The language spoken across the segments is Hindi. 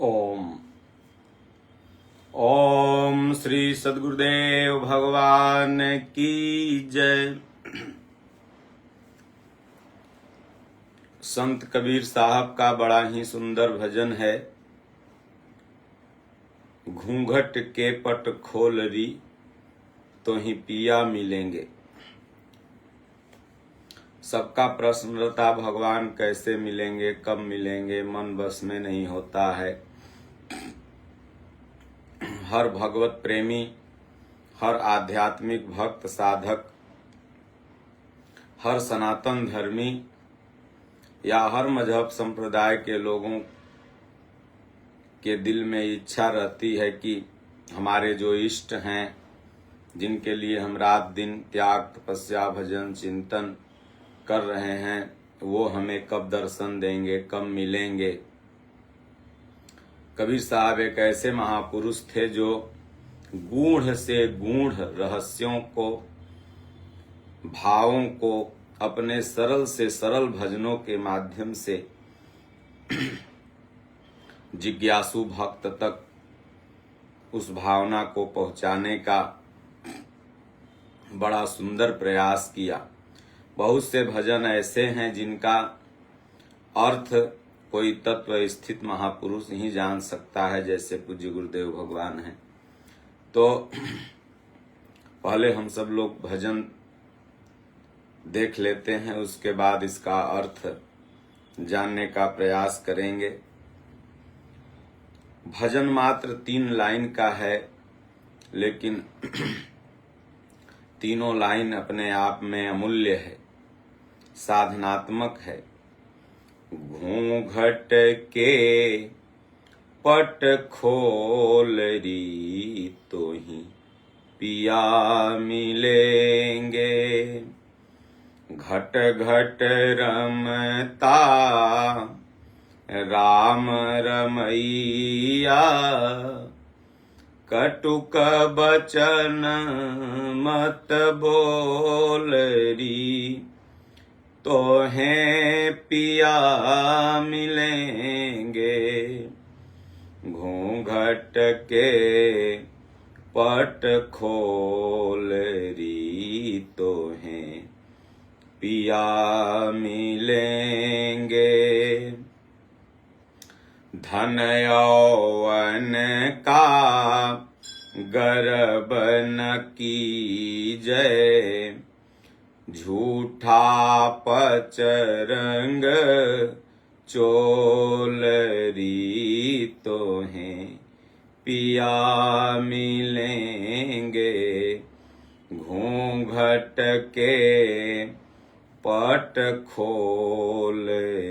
ओम ओम श्री सद्गुरुदेव भगवान की जय। संत कबीर साहब का बड़ा ही सुंदर भजन है। घूंघट के पट खोल री तो ही पिया मिलेंगे। सबका प्रश्न रहता भगवान कैसे मिलेंगे, कब मिलेंगे, मन बस में नहीं होता है। हर भगवत प्रेमी, हर आध्यात्मिक भक्त साधक, हर सनातन धर्मी या हर मजहब संप्रदाय के लोगों के दिल में इच्छा रहती है कि हमारे जो इष्ट हैं, जिनके लिए हम रात दिन त्याग, तपस्या, भजन, चिंतन कर रहे हैं, वो हमें कब दर्शन देंगे, कब मिलेंगे। कबीर साहब एक ऐसे महापुरुष थे जो गूढ़ से गूढ़ रहस्यों को, भावों को अपने सरल से सरल भजनों के माध्यम से जिज्ञासु भक्त तक उस भावना को पहुंचाने का बड़ा सुंदर प्रयास किया। बहुत से भजन ऐसे हैं जिनका अर्थ कोई तत्व स्थित महापुरुष ही जान सकता है, जैसे पूज्य गुरुदेव भगवान हैं। तो पहले हम सब लोग भजन देख लेते हैं, उसके बाद इसका अर्थ जानने का प्रयास करेंगे। भजन मात्र 3 लाइन का है, लेकिन तीनों लाइन अपने आप में अमूल्य है, साधनात्मक है। घूंघट के पट खोल री तो ही पिया मिलेंगे। घट घट रमता राम रमैया, कटुक बचन मत बोल री तो हैं पिया मिलेंगे। घूंघट के पट खोल री तो हैं पिया मिलेंगे। धन यौवन का गर्व न कीजय, झूठा पचरंग चोलरी तो हैं पिया मिलेंगे। घूंघट के पट खोल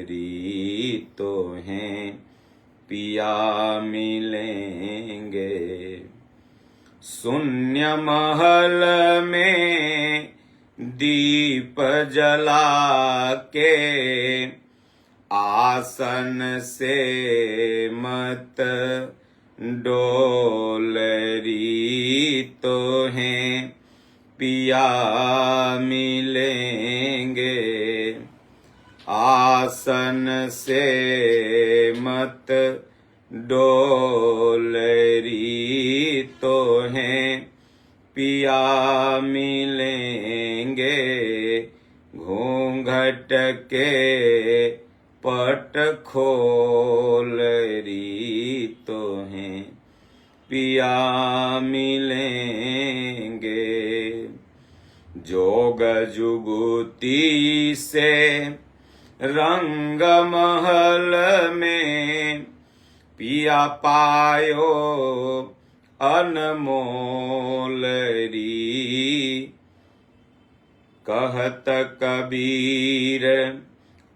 री तो हैं पिया मिलेंगे। शून्य महल में दीप जला के आसन से मत डोलरी तो हैं पिया मिलेंगे। आसन से मत डोलरी तो हैं पिया मिलेंगे। घूंघट के पट खोल री तो हैं पिया मिलेंगे। जोग जुगुती से रंग महल में पिया पायो अनमोल री। कहत कबीर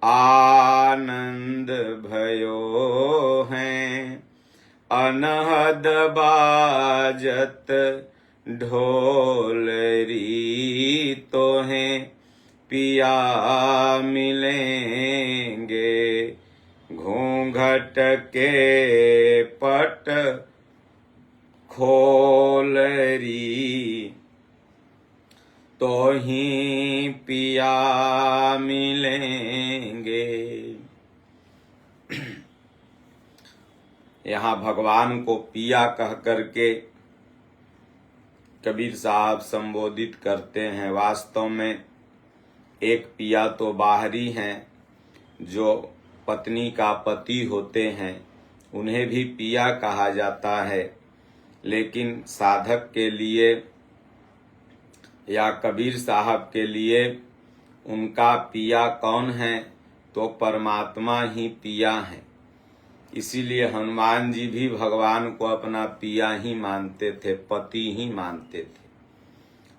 आनंद भयो हैं, अनहद बाजत ढोल री तो हैं पिया मिलेंगे। घूंघट के पट खोल री तो ही पिया मिलेंगे। यहाँ भगवान को पिया कह करके कबीर साहब संबोधित करते हैं। वास्तव में एक पिया तो बाहरी हैं, जो पत्नी का पति होते हैं, उन्हें भी पिया कहा जाता है। लेकिन साधक के लिए या कबीर साहब के लिए उनका पिया कौन है? तो परमात्मा ही पिया है। इसीलिए हनुमान जी भी भगवान को अपना पिया ही मानते थे, पति ही मानते थे।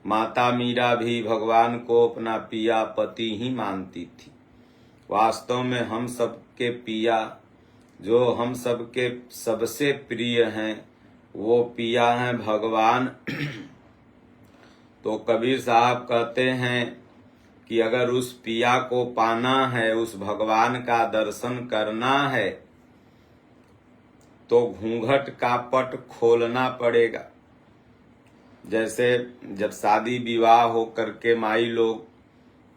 माता मीरा भी भगवान को अपना पिया पति ही मानती थी। वास्तव में हम सबके पिया, जो हम सबके सबसे प्रिय हैं, वो पिया हैं भगवान। तो कबीर साहब कहते हैं कि अगर उस पिया को पाना है, उस भगवान का दर्शन करना है, तो घूंघट का पट खोलना पड़ेगा। जैसे जब शादी विवाह हो करके माई लोग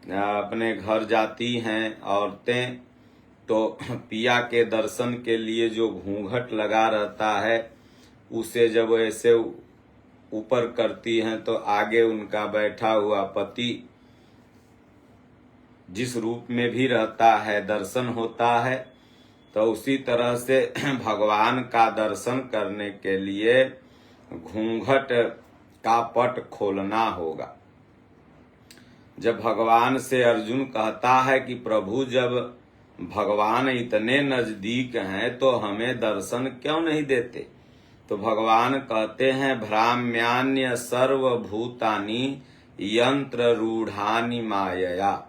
अपने घर जाती हैं औरतें, तो पिया के दर्शन के लिए जो घूंघट लगा रहता है, उसे जब ऐसे ऊपर करती हैं तो आगे उनका बैठा हुआ पति जिस रूप में भी रहता है दर्शन होता है। तो उसी तरह से भगवान का दर्शन करने के लिए घूंघट का पट खोलना होगा। जब भगवान से अर्जुन कहता है कि प्रभु, जब भगवान इतने नजदीक हैं तो हमें दर्शन क्यों नहीं देते? तो भगवान कहते हैं, भ्राम्यान्य सर्वभूतानि यंत्र रूढ़ानि मायया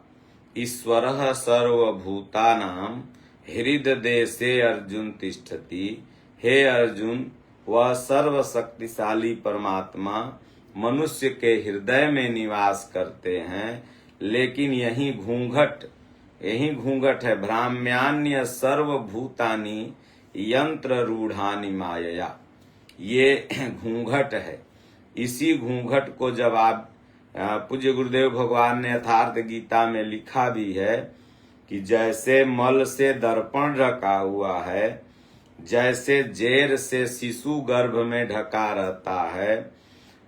ईश्वरः सर्वभूतानां हृदय देशे अर्जुन तिष्ठति। हे अर्जुन, वह सर्वशक्तिशाली परमात्मा मनुष्य के हृदय में निवास करते हैं, लेकिन यही घूंघट है। भ्राम्यान्य सर्वभूतानि यंत्र रूढ़ानि मायया, ये घूंघट है। इसी घूंघट को जब आप पूज्य गुरुदेव भगवान ने यथार्थ गीता में लिखा भी है कि जैसे मल से दर्पण ढका हुआ है, जैसे जेर से शिशु गर्भ में ढका रहता है,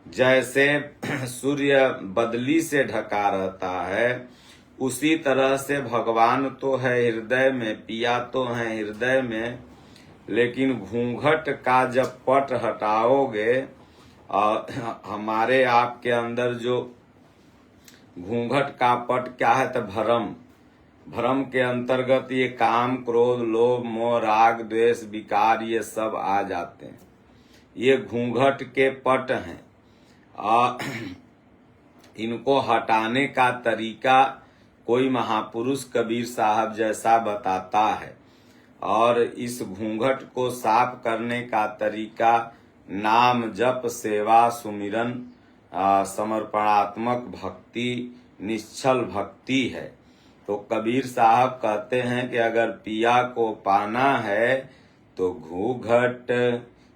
जैसे सूर्य बदली से ढका रहता है, उसी तरह से भगवान तो है हृदय में, पिया तो है हृदय में, लेकिन घूंघट का जब पट हटाओगे और हमारे आपके अंदर जो घूंघट का पट क्या है? तो भ्रम के अंतर्गत ये काम, क्रोध, लोभ, मोह, राग, द्वेष, विकार ये सब आ जाते हैं। ये घूंघट के पट हैं। इनको हटाने का तरीका कोई महापुरुष कबीर साहब जैसा बताता है, और इस घूंघट को साफ करने का तरीका नाम जप, सेवा, सुमिरन, समर्पणात्मक भक्ति, निश्चल भक्ति है। तो कबीर साहब कहते हैं कि अगर पिया को पाना है तो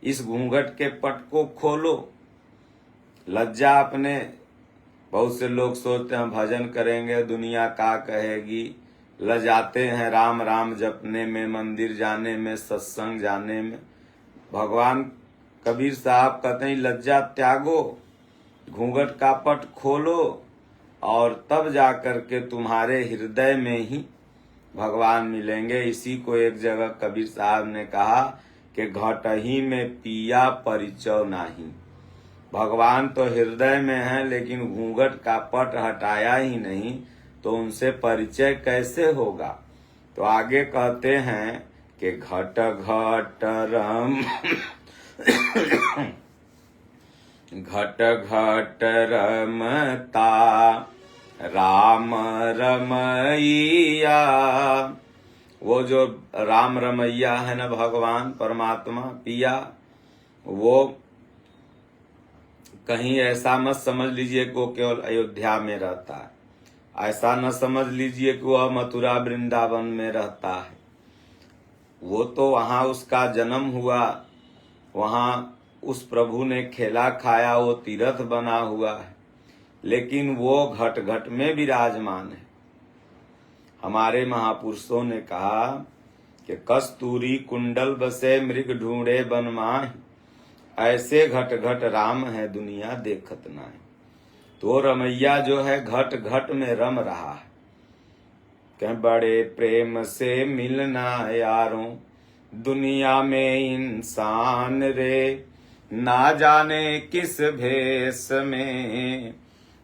इस घूंघट के पट को खोलो। लज्जा अपने, बहुत से लोग सोचते हैं भजन करेंगे दुनिया का कहेगी, लजाते हैं राम राम जपने में, मंदिर जाने में, सत्संग जाने में। भगवान कबीर साहब कहते हैं लज्जा त्यागो, घूंघट का पट खोलो, और तब जाकर के तुम्हारे हृदय में ही भगवान मिलेंगे। इसी को एक जगह कबीर साहब ने कहा कि घटही में पिया परिचय नहीं। भगवान तो हृदय में है, लेकिन घूंघट का पट हटाया ही नहीं, तो उनसे परिचय कैसे होगा? तो आगे कहते हैं कि घट घट रम घट घट रमता राम रमैया। वो जो राम रमैया है ना, भगवान परमात्मा पिया, वो कहीं ऐसा मत समझ लीजिए कि वो केवल अयोध्या में रहता है, ऐसा न समझ लीजिए कि वह मथुरा वृंदावन में रहता है। वो तो वहाँ उसका जन्म हुआ, वहाँ उस प्रभु ने खेला खाया, वो तीर्थ बना हुआ है, लेकिन वो घट घट में विराजमान है। हमारे महापुरुषों ने कहा कि कस्तूरी कुंडल बसे मृग ढूंढे बन माहि, ऐसे घट घट राम है दुनिया देखत नाहि। तो रमैया जो है घट घट में रम रहा है। कह बड़े प्रेम से मिलना यारों दुनिया में इंसान रे, ना जाने किस भेष में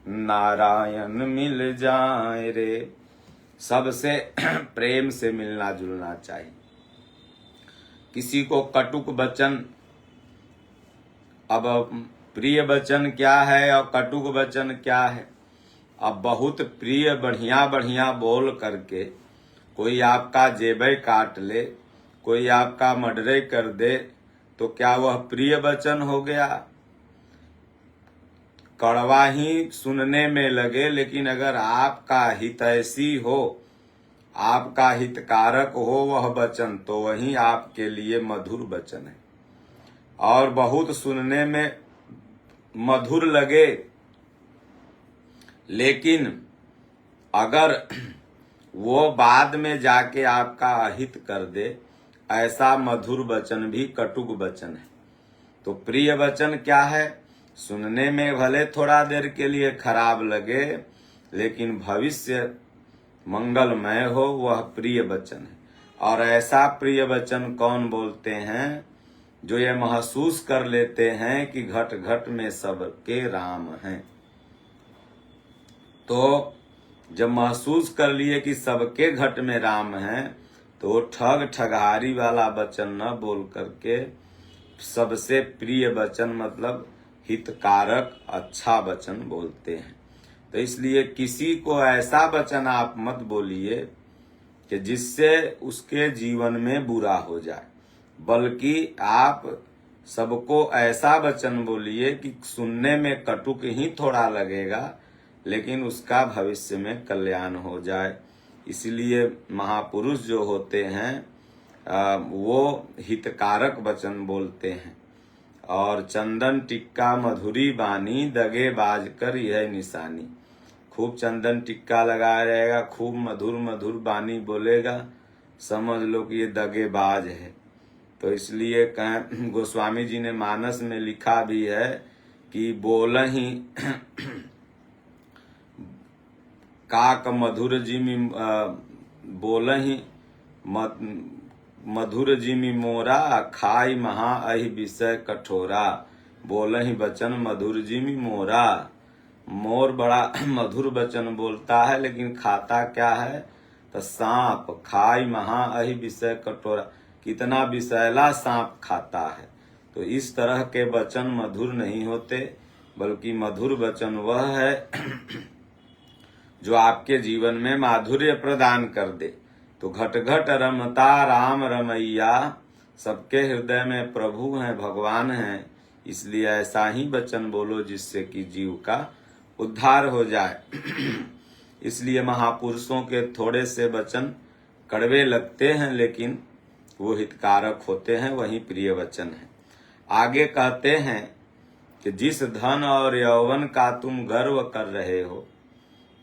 नारायण मिल जाए रे। सबसे प्रेम से मिलना जुलना चाहिए। किसी को कटुक वचन, अब प्रिय वचन क्या है और कटुक वचन क्या है। अब बहुत प्रिय बढ़िया बढ़िया बोल करके कोई आपका जेबे काट ले, कोई आपका मर्डर कर दे, तो क्या वह प्रिय वचन हो गया? कड़वा ही सुनने में लगे, लेकिन अगर आपका हितैषी हो, आपका हितकारक हो वह वचन, तो वही आपके लिए मधुर वचन है। और बहुत सुनने में मधुर लगे, लेकिन अगर वो बाद में जाके आपका अहित कर दे, ऐसा मधुर वचन भी कटुक वचन है। तो प्रिय वचन क्या है? सुनने में भले थोड़ा देर के लिए खराब लगे, लेकिन भविष्य मंगलमय हो, वह प्रिय वचन है। और ऐसा प्रिय वचन कौन बोलते हैं? जो ये महसूस कर लेते हैं कि घट घट में सबके राम हैं। तो जब महसूस कर लिए कि सबके घट में राम हैं, तो ठग ठगहारी वाला वचन न बोल करके सबसे प्रिय वचन मतलब हितकारक अच्छा वचन बोलते हैं। तो इसलिए किसी को ऐसा वचन आप मत बोलिए कि जिससे उसके जीवन में बुरा हो जाए, बल्कि आप सबको ऐसा वचन बोलिए कि सुनने में कटुक ही थोड़ा लगेगा, लेकिन उसका भविष्य में कल्याण हो जाए। इसलिए महापुरुष जो होते हैं वो हितकारक वचन बोलते हैं। और चंदन टिक्का मधुरी बानी, दगे बाज कर यह निशानी। खूब चंदन टिक्का लगाया रहेगा, खूब मधुर मधुर बानी बोलेगा, समझ लो कि ये दगेबाज है। तो इसलिए कहें, गोस्वामी जी ने मानस में लिखा भी है कि बोलहि काक मधुर जिमि बोलहि मधुर जिमि मोरा, खाई महा अहि विषय कठोरा। बोलहि वचन मधुर जिमि मोरा। मोर बड़ा मधुर वचन बोलता है, लेकिन खाता क्या है? तो सांप। खाई महा अहि विषय कठोरा, कितना विषैला सांप खाता है। तो इस तरह के वचन मधुर नहीं होते, बल्कि मधुर वचन वह है जो आपके जीवन में माधुर्य प्रदान कर दे। तो घट घट रमता राम रमैया, सबके हृदय में प्रभु हैं, भगवान हैं। इसलिए ऐसा ही वचन बोलो जिससे कि जीव का उद्धार हो जाए। इसलिए महापुरुषों के थोड़े से वचन कड़वे लगते हैं, लेकिन वो हितकारक होते हैं, वही प्रिय वचन है। आगे कहते हैं कि जिस धन और यौवन का तुम गर्व कर रहे हो,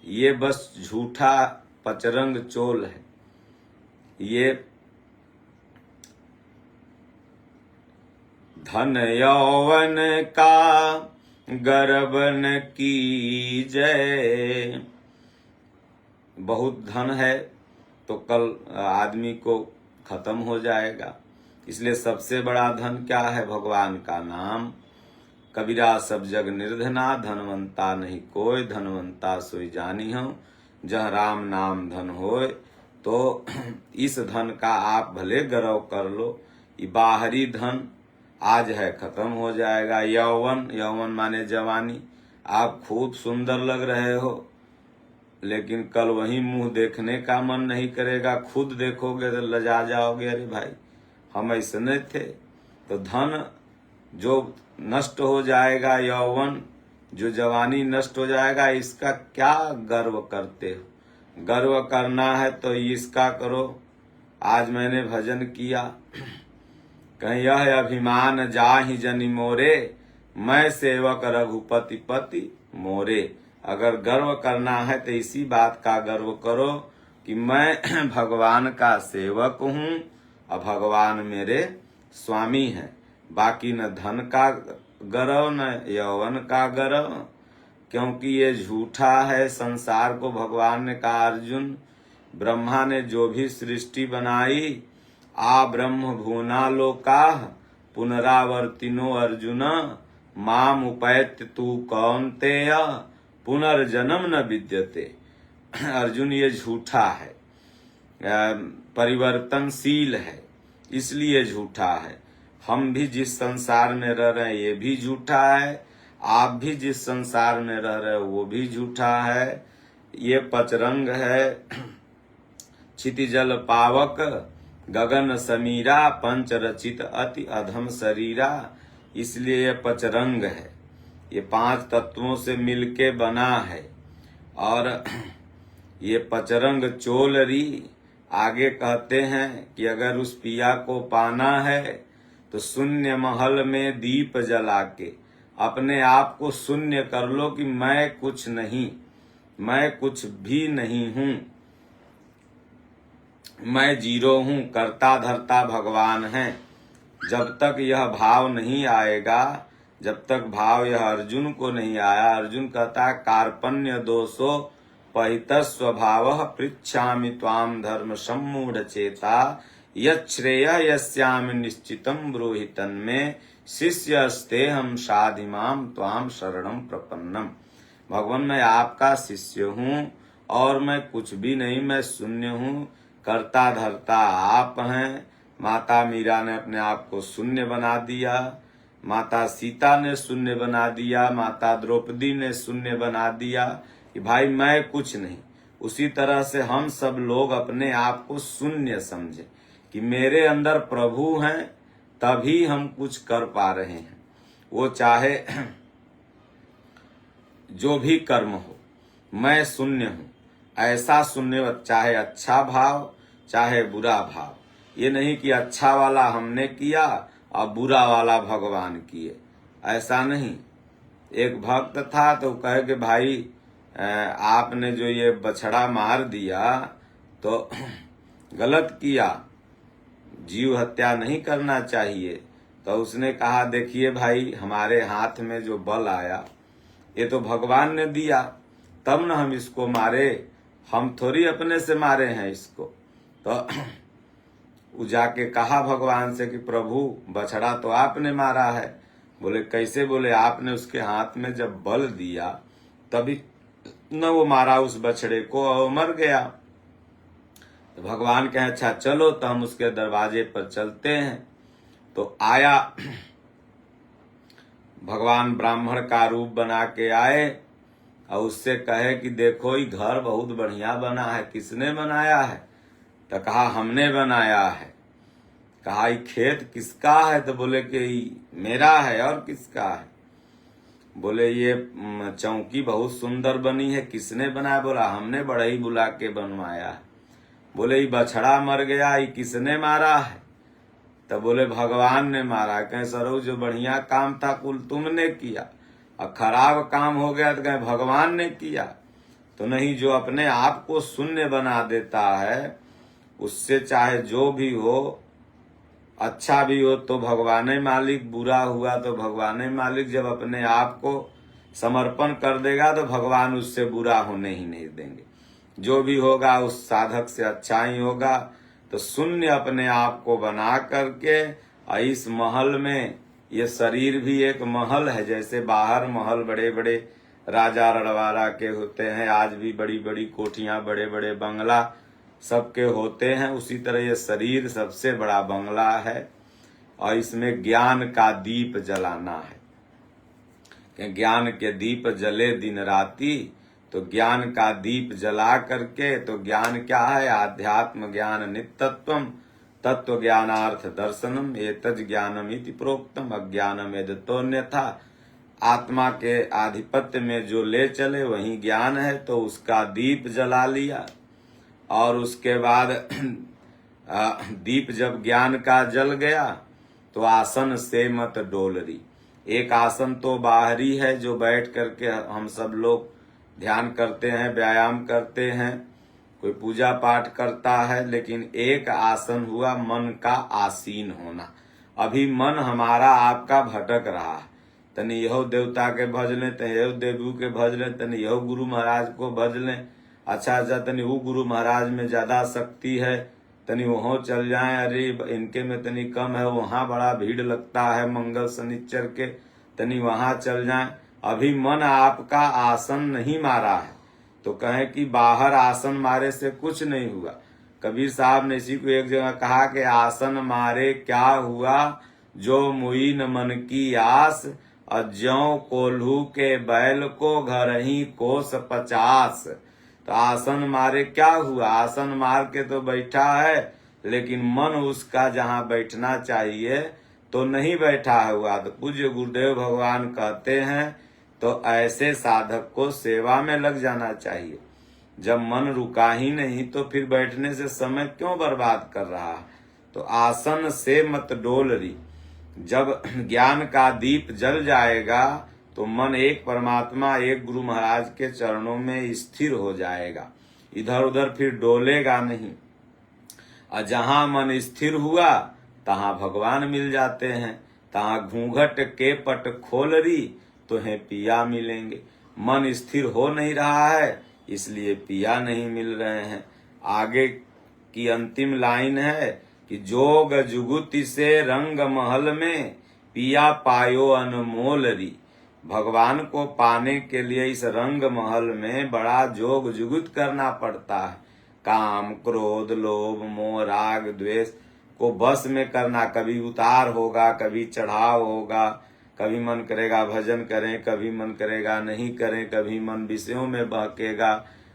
ये बस झूठा पचरंग चोल है। ये धन यौवन का गर्व न कीजय। बहुत धन है तो कल आदमी को खत्म हो जाएगा। इसलिए सबसे बड़ा धन क्या है? भगवान का नाम। कबीरा सब जग निर्धना, धनवंता नहीं कोई, धनवंता सोई जानी हो, जह राम नाम धन होए। तो इस धन का आप भले गर्व कर लो, ये बाहरी धन आज है खत्म हो जाएगा। यौवन, यौवन माने जवानी। आप खूब सुंदर लग रहे हो, लेकिन कल वही मुंह देखने का मन नहीं करेगा। खुद देखोगे तो लजा जाओगे, अरे भाई हम ऐसे नहीं थे। तो धन जो नष्ट हो जाएगा, यौवन जो जवानी नष्ट हो जाएगा, इसका क्या गर्व करते हो? गर्व करना है तो इसका करो। आज मैंने भजन किया, कहीं यह अभिमान जाहि जनि मोरे, मैं सेवक रघुपति पति मोरे। अगर गर्व करना है तो इसी बात का गर्व करो कि मैं भगवान का सेवक हूँ, अब भगवान मेरे स्वामी हैं। बाकी न धन का गर्व न यौवन का गर्व, क्योंकि ये झूठा है संसार को। भगवान ने कहा अर्जुन, ब्रह्मा ने जो भी सृष्टि बनाई, आ ब्रह्म भुवना लोकाः पुनरावर्तिनो अर्जुन, माम उपैत्य तू कौन्तेय पुनर्जन्म न विद्यते। अर्जुन ये झूठा है, परिवर्तनशील है, इसलिए झूठा है। हम भी जिस संसार में रह रहे हैं ये भी झूठा है, आप भी जिस संसार में रह रहे हो वो भी झूठा है। ये पचरंग है, क्षितिजल पावक गगन समीरा, पंच रचित अति अधम शरीरा। इसलिए ये पचरंग है, ये 5 तत्वों से मिलके बना है। और ये पचरंग चोलरी। आगे कहते हैं कि अगर उस पिया को पाना है तो शून्य महल में दीप जला के अपने आप को शून्य कर लो कि मैं कुछ नहीं, मैं कुछ भी नहीं हूं, मैं जीरो हूं, कर्ता धर्ता भगवान है। जब तक यह भाव नहीं आएगा, जब तक भाव यह अर्जुन को नहीं आया, अर्जुन कहता है कार्पण्य दोषो पहित स्वभाव पृच्छामि त्वाम धर्म सम्मूढ़ चेता, यच्छ्रेय यस्यामि निश्चितम ब्रूहि तन्मे, शिष्यस्ते हम साधिमाम त्वाम शरणम प्रपन्नम। भगवान मैं आपका शिष्य हूँ और मैं कुछ भी नहीं, मैं शून्य हूँ, कर्ता धर्ता आप हैं। माता मीरा ने अपने आप को शून्य बना दिया, माता सीता ने शून्य बना दिया, माता द्रौपदी ने शून्य बना दिया कि भाई मैं कुछ नहीं। उसी तरह से हम सब लोग अपने आप को शून्य समझे कि मेरे अंदर प्रभु हैं, तभी हम कुछ कर पा रहे हैं। वो चाहे जो भी कर्म हो, मैं शून्य हूँ, ऐसा शून्य, चाहे अच्छा भाव चाहे बुरा भाव। ये नहीं कि अच्छा वाला हमने किया और बुरा वाला भगवान किए, ऐसा नहीं। एक भक्त था तो कहे कि भाई आपने जो ये बछड़ा मार दिया तो गलत किया, जीव हत्या नहीं करना चाहिए। तो उसने कहा देखिए भाई, हमारे हाथ में जो बल आया ये तो भगवान ने दिया, तब न हम इसको मारे, हम थोड़ी अपने से मारे हैं इसको। तो वो जाके कहा भगवान से कि प्रभु बछड़ा तो आपने मारा है। बोले कैसे? बोले आपने उसके हाथ में जब बल दिया तभी न वो मारा उस बछड़े को और मर गया। तो भगवान कहे अच्छा चलो, तो हम उसके दरवाजे पर चलते हैं। तो आया, भगवान ब्राह्मण का रूप बना के आए और उससे कहे कि देखो ये घर बहुत बढ़िया बना है, किसने बनाया है? तो कहा हमने बनाया है। कहा ये खेत किसका है? तो बोले कि मेरा है, और किसका है? बोले ये चौकी बहुत सुंदर बनी है, किसने बनाया? बोला हमने बढ़ई बुला के बनवाया है। बोले ये बछड़ा मर गया, ये किसने मारा है? तो बोले भगवान ने मारा। कहे सरो जो बढ़िया काम था कुल तुमने किया, और खराब काम हो गया तो कहे भगवान ने किया। तो नहीं, जो अपने आप को शून्य बना देता है उससे चाहे जो भी हो, अच्छा भी हो तो भगवान ही मालिक, बुरा हुआ तो भगवान ही मालिक। जब अपने आप को समर्पण कर देगा तो भगवान उससे बुरा होने ही नहीं देंगे। जो भी होगा उस साधक से अच्छा ही होगा। तो शून्य अपने आप को बना करके, इस महल में, ये शरीर भी एक महल है। जैसे बाहर महल बड़े बड़े राजा रड़वाड़ा के होते हैं, आज भी बड़ी बड़ी कोठियां, बड़े बड़े बंगला सबके होते हैं, उसी तरह ये शरीर सबसे बड़ा बंगला है। और इसमें ज्ञान का दीप जलाना है कि ज्ञान के दीप जले दिन राती। तो ज्ञान का दीप जला करके, तो ज्ञान क्या है? आध्यात्म ज्ञान नित्यत्वम तत्व ज्ञानार्थ दर्शनम एतज ज्ञानम इति प्रोक्तम अज्ञानम यदतोन्यथा। आत्मा के आधिपत्य में जो ले चले वही ज्ञान है। तो उसका दीप जला लिया, और उसके बाद दीप जब ज्ञान का जल गया तो आसन से मत डोलरी। एक आसन तो बाहरी है जो बैठ करके हम सब लोग ध्यान करते हैं, व्यायाम करते हैं, कोई पूजा पाठ करता है, लेकिन एक आसन हुआ मन का आसीन होना। अभी मन हमारा आपका भटक रहा है, तनी यहो देवता के भज लें, तनी यहो देवू के भज लें, तनी यहो गुरु महाराज को भज लें, अच्छा तनी वो गुरु महाराज में ज्यादा शक्ति है, तनी वहाँ चल जाएं, अरे इनके में तनी कम है, वहाँ बड़ा भीड़ लगता है मंगल शनिचर के, तनी वहाँ चल जाएं। अभी मन आपका आसन नहीं मारा है, तो कहें कि बाहर आसन मारे से कुछ नहीं हुआ। कबीर साहब ने इसी को एक जगह कहा कि आसन मारे क्या हुआ, जो मुई न मन की आस, अज्यों कोल्हू के बैल को घर ही कोस 50। तो आसन मारे क्या हुआ, आसन मार के तो बैठा है, लेकिन मन उसका जहाँ बैठना चाहिए तो नहीं बैठा हुआ। तो पूज्य गुरुदेव भगवान कहते हैं तो ऐसे साधक को सेवा में लग जाना चाहिए। जब मन रुका ही नहीं तो फिर बैठने से समय क्यों बर्बाद कर रहा है। तो आसन से मत डोलरी, जब ज्ञान का दीप जल जाएगा तो मन एक परमात्मा एक गुरु महाराज के चरणों में स्थिर हो जाएगा, इधर उधर फिर डोलेगा नहीं। और जहां मन स्थिर हुआ तहां भगवान मिल जाते हैं, तहां घूंघट के पट खोलरी तो है पिया मिलेंगे। मन स्थिर हो नहीं रहा है, इसलिए पिया नहीं मिल रहे हैं। आगे की अंतिम लाइन है कि जोग जुगुति से रंग महल में पिया पायो अनमोल री। भगवान को पाने के लिए इस रंग महल में बड़ा जोग जुगुत करना पड़ता है। काम क्रोध लोभ मोह राग द्वेष को बस में करना, कभी उतार होगा, कभी चढ़ाव होगा, कभी मन करेगा भजन करें, कभी मन करेगा नहीं करें, कभी मन विषयों में बहकेगा,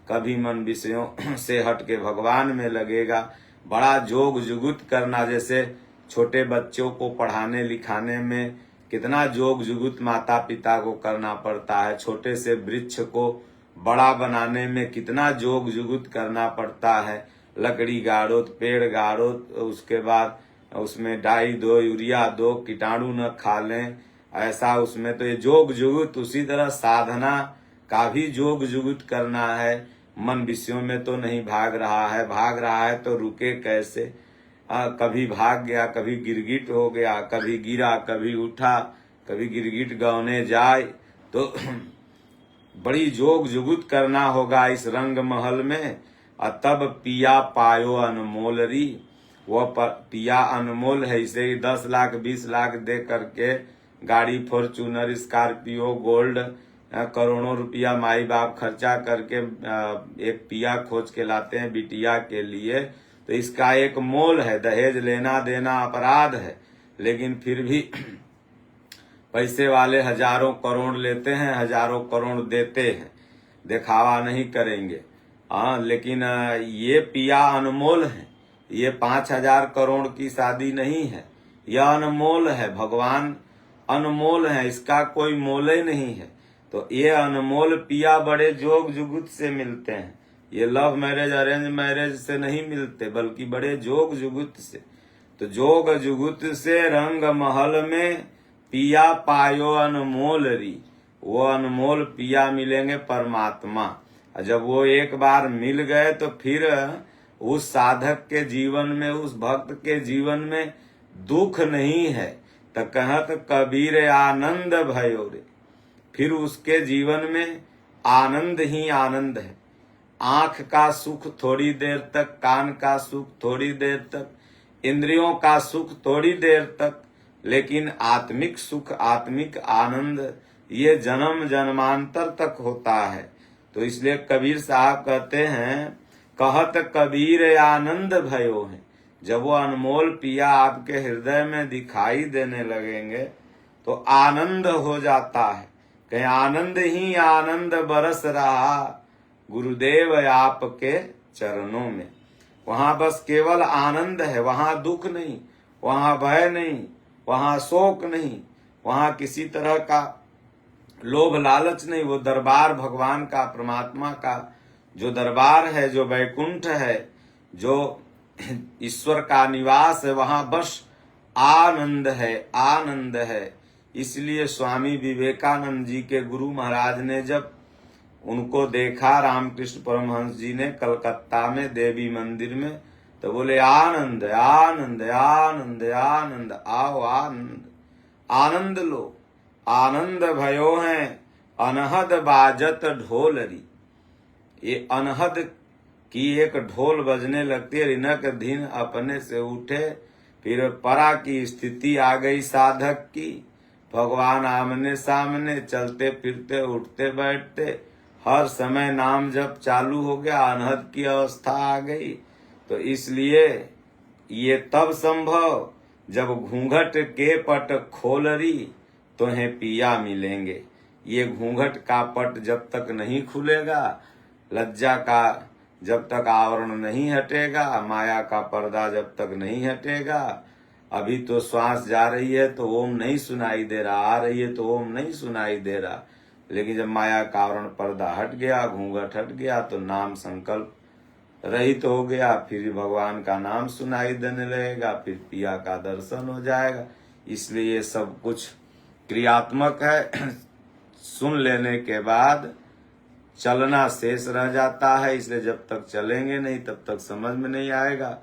कभी मन विषयों से हट के भगवान में लगेगा। बड़ा जोग जुगुत करना, जैसे छोटे बच्चों को पढ़ाने लिखाने में कितना जोग जुगुत माता पिता को करना पड़ता है, छोटे से वृक्ष को बड़ा बनाने में कितना जोग जुगुत करना पड़ता है। लकड़ी गाड़ो, पेड़ गाड़ो, उसके बाद उसमें डाई दो, यूरिया दो, कीटाणु न खा लें, ऐसा उसमें तो ये जोग जुगुत। उसी तरह साधना का भी जोग जुगुत करना है। मन विषयों में तो नहीं भाग रहा है, भाग रहा है तो रुके कैसे। कभी भाग गया, कभी गिरगिट हो गया, कभी गिरा, कभी उठा, कभी गिरगिट गौने जाए, तो बड़ी जोग जुगुत करना होगा इस रंग महल में। और तब पिया पायो अनमोल री, वह पिया अनमोल है। इसे 10 लाख 20 लाख दे करके गाड़ी फॉर्चूनर स्कॉर्पियो गोल्ड करोड़ों रुपया माई बाप खर्चा करके एक पिया खोज के लाते हैं बिटिया के लिए, तो इसका एक मोल है। दहेज लेना देना अपराध है, लेकिन फिर भी पैसे वाले हजारों करोड़ लेते हैं, हजारों करोड़ देते हैं, दिखावा नहीं करेंगे। लेकिन ये पिया अनमोल है। ये 5,000 करोड़ की शादी नहीं है, यह अनमोल है। भगवान अनमोल है, इसका कोई मोल ही नहीं है। तो ये अनमोल पिया बड़े जोग जुगुत से मिलते हैं। ये लव मैरिज अरेंज मैरिज से नहीं मिलते, बल्कि बड़े जोग जुगुत से। तो जोग जुगुत से रंग महल में पिया पायो अनमोल री, वो अनमोल पिया मिलेंगे परमात्मा। जब वो एक बार मिल गए तो फिर उस साधक के जीवन में, उस भक्त के जीवन में दुख नहीं है। तो कहत कबीर आनंद भयो रे, फिर उसके जीवन में आनंद ही आनंद है। आंख का सुख थोड़ी देर तक, कान का सुख थोड़ी देर तक, इंद्रियों का सुख थोड़ी देर तक, लेकिन आत्मिक सुख आत्मिक आनंद ये जन्म जन्मांतर तक होता है। तो इसलिए कबीर साहब कहते हैं कहत कबीर आनंद भयो है। जब वो अनमोल पिया आपके हृदय में दिखाई देने लगेंगे तो आनंद हो जाता है। कहीं आनंद ही आनंद बरस रहा गुरुदेव आपके चरणों में। वहां बस केवल आनंद है, वहां दुख नहीं, वहां भय नहीं, वहां शोक नहीं, वहां किसी तरह का लोभ लालच नहीं। वो दरबार भगवान का, परमात्मा का जो दरबार है, जो वैकुंठ है, जो ईश्वर का निवास है, वहां बस आनंद है, आनंद है। इसलिए स्वामी विवेकानंद जी के गुरु महाराज ने जब उनको देखा रामकृष्ण परमहंस जी ने कलकत्ता में देवी मंदिर में, तो बोले आनंद आनंद आनंद आनंद, आओ आनंद आनंद लो, आनंद भयो है अनहद बाजत ढोलरी। ये अनहद की एक ढोल बजने लगती है, रिनक धीन अपने से उठे, फिर परा की स्थिति आ गई साधक की, भगवान आमने सामने, चलते फिरते उठते बैठते हर समय नाम जप चालू हो गया, अनहद की अवस्था आ गई। तो इसलिए ये तब संभव जब घूंघट के पट खोलरी तुम्हें पिया मिलेंगे। ये घूंघट का पट जब तक नहीं खुलेगा, लज्जा का जब तक आवरण नहीं हटेगा, माया का पर्दा जब तक नहीं हटेगा, अभी तो श्वास जा रही है तो ओम नहीं सुनाई दे रहा, आ रही है तो ओम नहीं सुनाई दे रहा, लेकिन जब माया का आवरण पर्दा हट गया, घूंघट हट गया, तो नाम संकल्प रहित तो हो गया, फिर भगवान का नाम सुनाई देने लगेगा, फिर पिया का दर्शन हो जाएगा। इसलिए ये सब कुछ क्रियात्मक है। सुन लेने के बाद चलना शेष रह जाता है, इसलिए जब तक चलेंगे नहीं तब तक समझ में नहीं आएगा।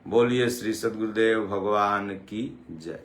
बोलिए श्री सद्गुरुदेव भगवान की जय।